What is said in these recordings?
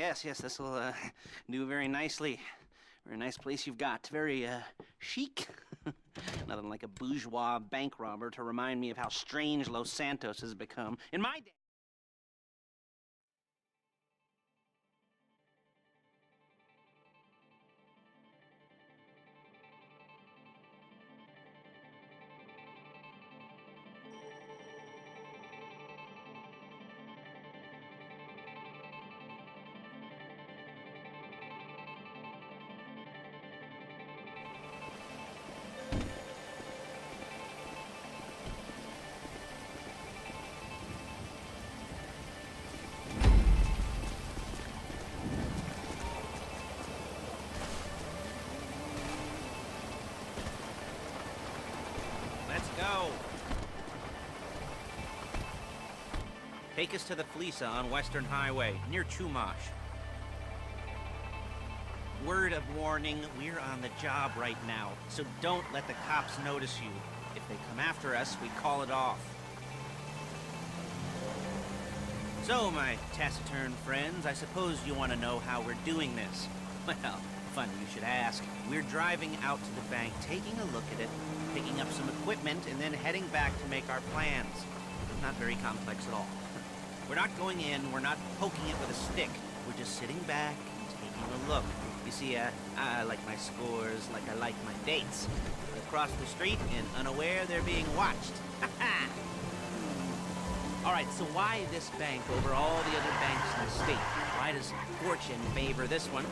yes, this'll do very nicely. Very nice place you've got. Very, chic. Nothing like a bourgeois bank robber to remind me of how strange Los Santos has become. In my day... Let's go! Take us to the Felisa on Western Highway, near Chumash. Word of warning, we're on the job right now, so don't let the cops notice you. If they come after us, we call it off. So, my taciturn friends, I suppose you want to know how we're doing this. Well, funny you should ask. We're driving out to the bank, taking a look at it, picking up some equipment, and then heading back to make our plans. Not very complex at all. We're not going in, we're not poking it with a stick. We're just sitting back and taking a look. You see, I like my scores like I like my dates. Across the street and unaware they're being watched. Alright, so why this bank over all the other banks in the state? Why does fortune favor this one?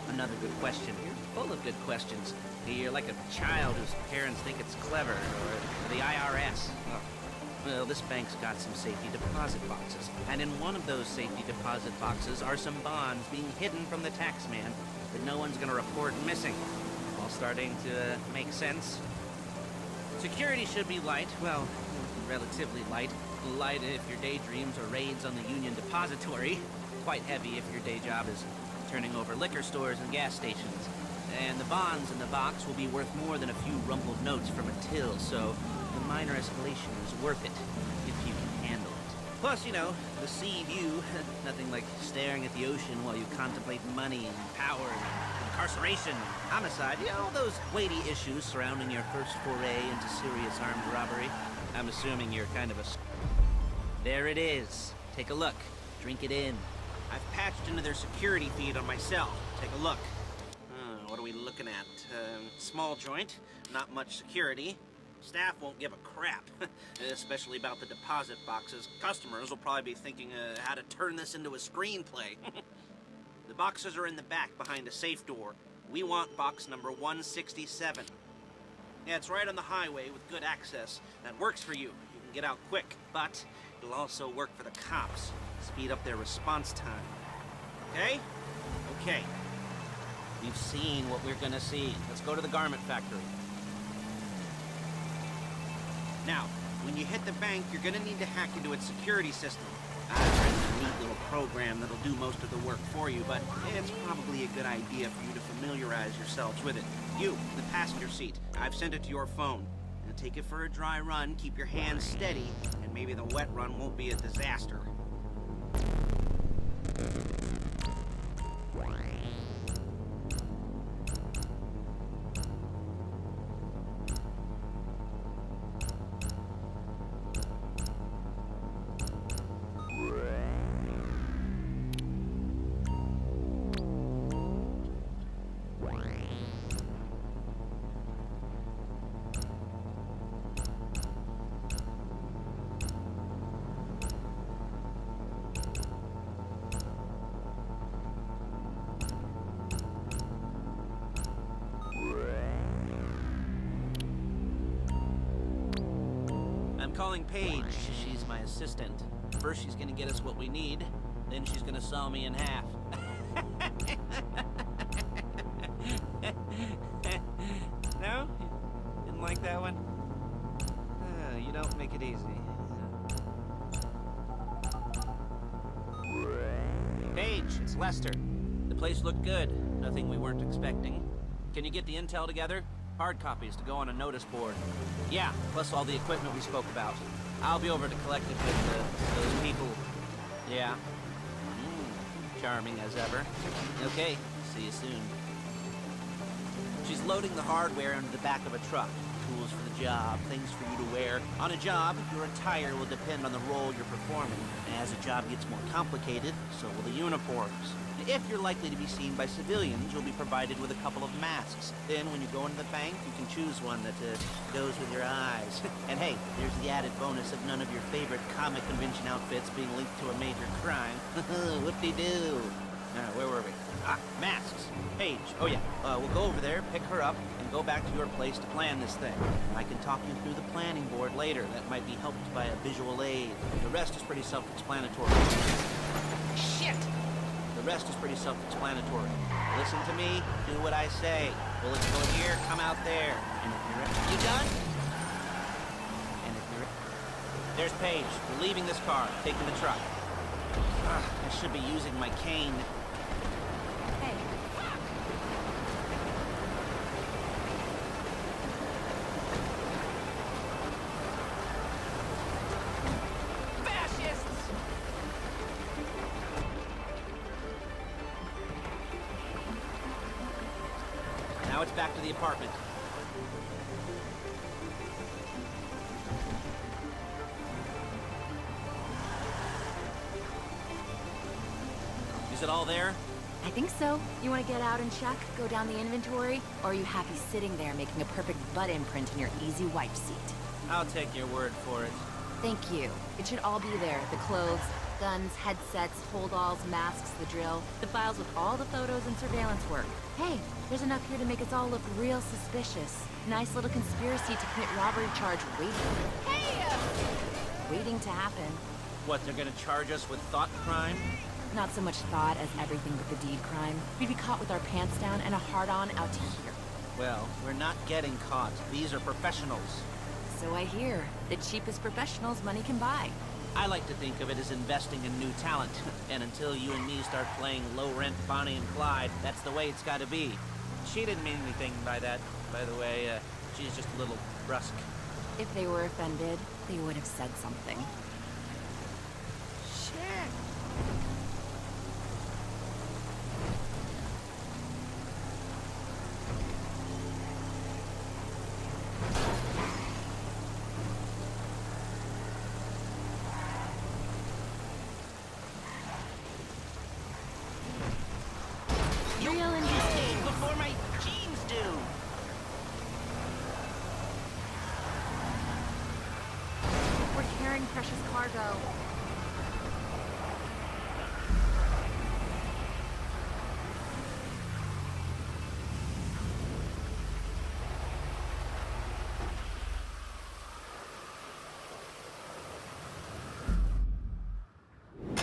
Another good question. You're full of good questions. You're like a child whose parents think it's clever, or the IRS. Oh. Well, this bank's got some safety deposit boxes, and in one of those safety deposit boxes are some bonds being hidden from the tax man that no one's gonna report missing. All starting to make sense. Security should be light, well, relatively light. Light if your daydreams are raids on the Union Depository. Quite heavy if your day job is turning over liquor stores and gas stations. And the bonds in the box will be worth more than a few rumpled notes from a till, so the minor escalation is worth it, if you can handle it. Plus, you know, the sea view, nothing like staring at the ocean while you contemplate money and power and incarceration and homicide, you know, all those weighty issues surrounding your first foray into serious armed robbery. I'm assuming you're kind of a... There it is. Take a look. Drink it in. I've patched into their security feed on my cell. Take a look. What are we looking at? Small joint, not much security. Staff won't give a crap, especially about the deposit boxes. Customers will probably be thinking how to turn this into a screenplay. The boxes are in the back behind a safe door. We want box number 167. Yeah, it's right on the highway with good access. That works for you. You can get out quick, but it'll also work for the cops. Speed up their response time. Okay? Okay. We've seen what we're gonna see. Let's go to the garment factory. Now, when you hit the bank, you're gonna need to hack into its security system. I've written a neat little program that'll do most of the work for you, but it's probably a good idea for you to familiarize yourselves with it. You, in the passenger seat, I've sent it to your phone. Now take it for a dry run, keep your hands steady, and maybe the wet run won't be a disaster. I'm calling Paige. She's my assistant. First she's gonna get us what we need, then she's gonna saw me in half. No? Didn't like that one? You don't make it easy. Paige, it's Lester. The place looked good. Nothing we weren't expecting. Can you get the intel together? Hard copies to go on a notice board. Yeah, plus all the equipment we spoke about. I'll be over to collect it with those people. Yeah. charming as ever. Okay, see you soon. She's loading the hardware into the back of a truck. Tools for the job, things for you to wear. On a job, your attire will depend on the role you're performing. As the job gets more complicated, so will the uniforms. If you're likely to be seen by civilians, you'll be provided with a couple of masks. Then, when you go into the bank, you can choose one that goes with your eyes. And hey, there's the added bonus of none of your favorite comic convention outfits being linked to a major crime. Whoop-de-doo. Where were we? Masks. Paige. Oh yeah, we'll go over there, pick her up, and go back to your place to plan this thing. I can talk you through the planning board later. That might be helped by a visual aid. The rest is pretty self-explanatory. Shit! The rest is pretty self-explanatory. Listen to me, do what I say. Bullets go here, come out there. And if you're... You done? And if you're... There's Paige. We're leaving this car, taking the truck. I should be using my cane. Hey. Fascists! Now it's back to the apartment. Is it all there? I think so. You want to get out and check? Go down the inventory? Or are you happy sitting there making a perfect butt imprint in your easy wipe seat? I'll take your word for it. Thank you. It should all be there. The clothes, guns, headsets, holdalls, masks, the drill. The files with all the photos and surveillance work. Hey, there's enough here to make us all look real suspicious. Nice little conspiracy to commit robbery charge waiting. Hey! Waiting to happen. What, they're gonna charge us with thought crime? Not so much thought as everything but the deed crime. We'd be caught with our pants down and a hard-on out to here. Well, we're not getting caught. These are professionals. So I hear. The cheapest professionals money can buy. I like to think of it as investing in new talent. And until you and me start playing low-rent Bonnie and Clyde, that's the way it's gotta be. She didn't mean anything by that, by the way. She's just a little brusque. If they were offended, they would have said something. Shit! Real interesting. Before my jeans do! We're carrying precious cargo.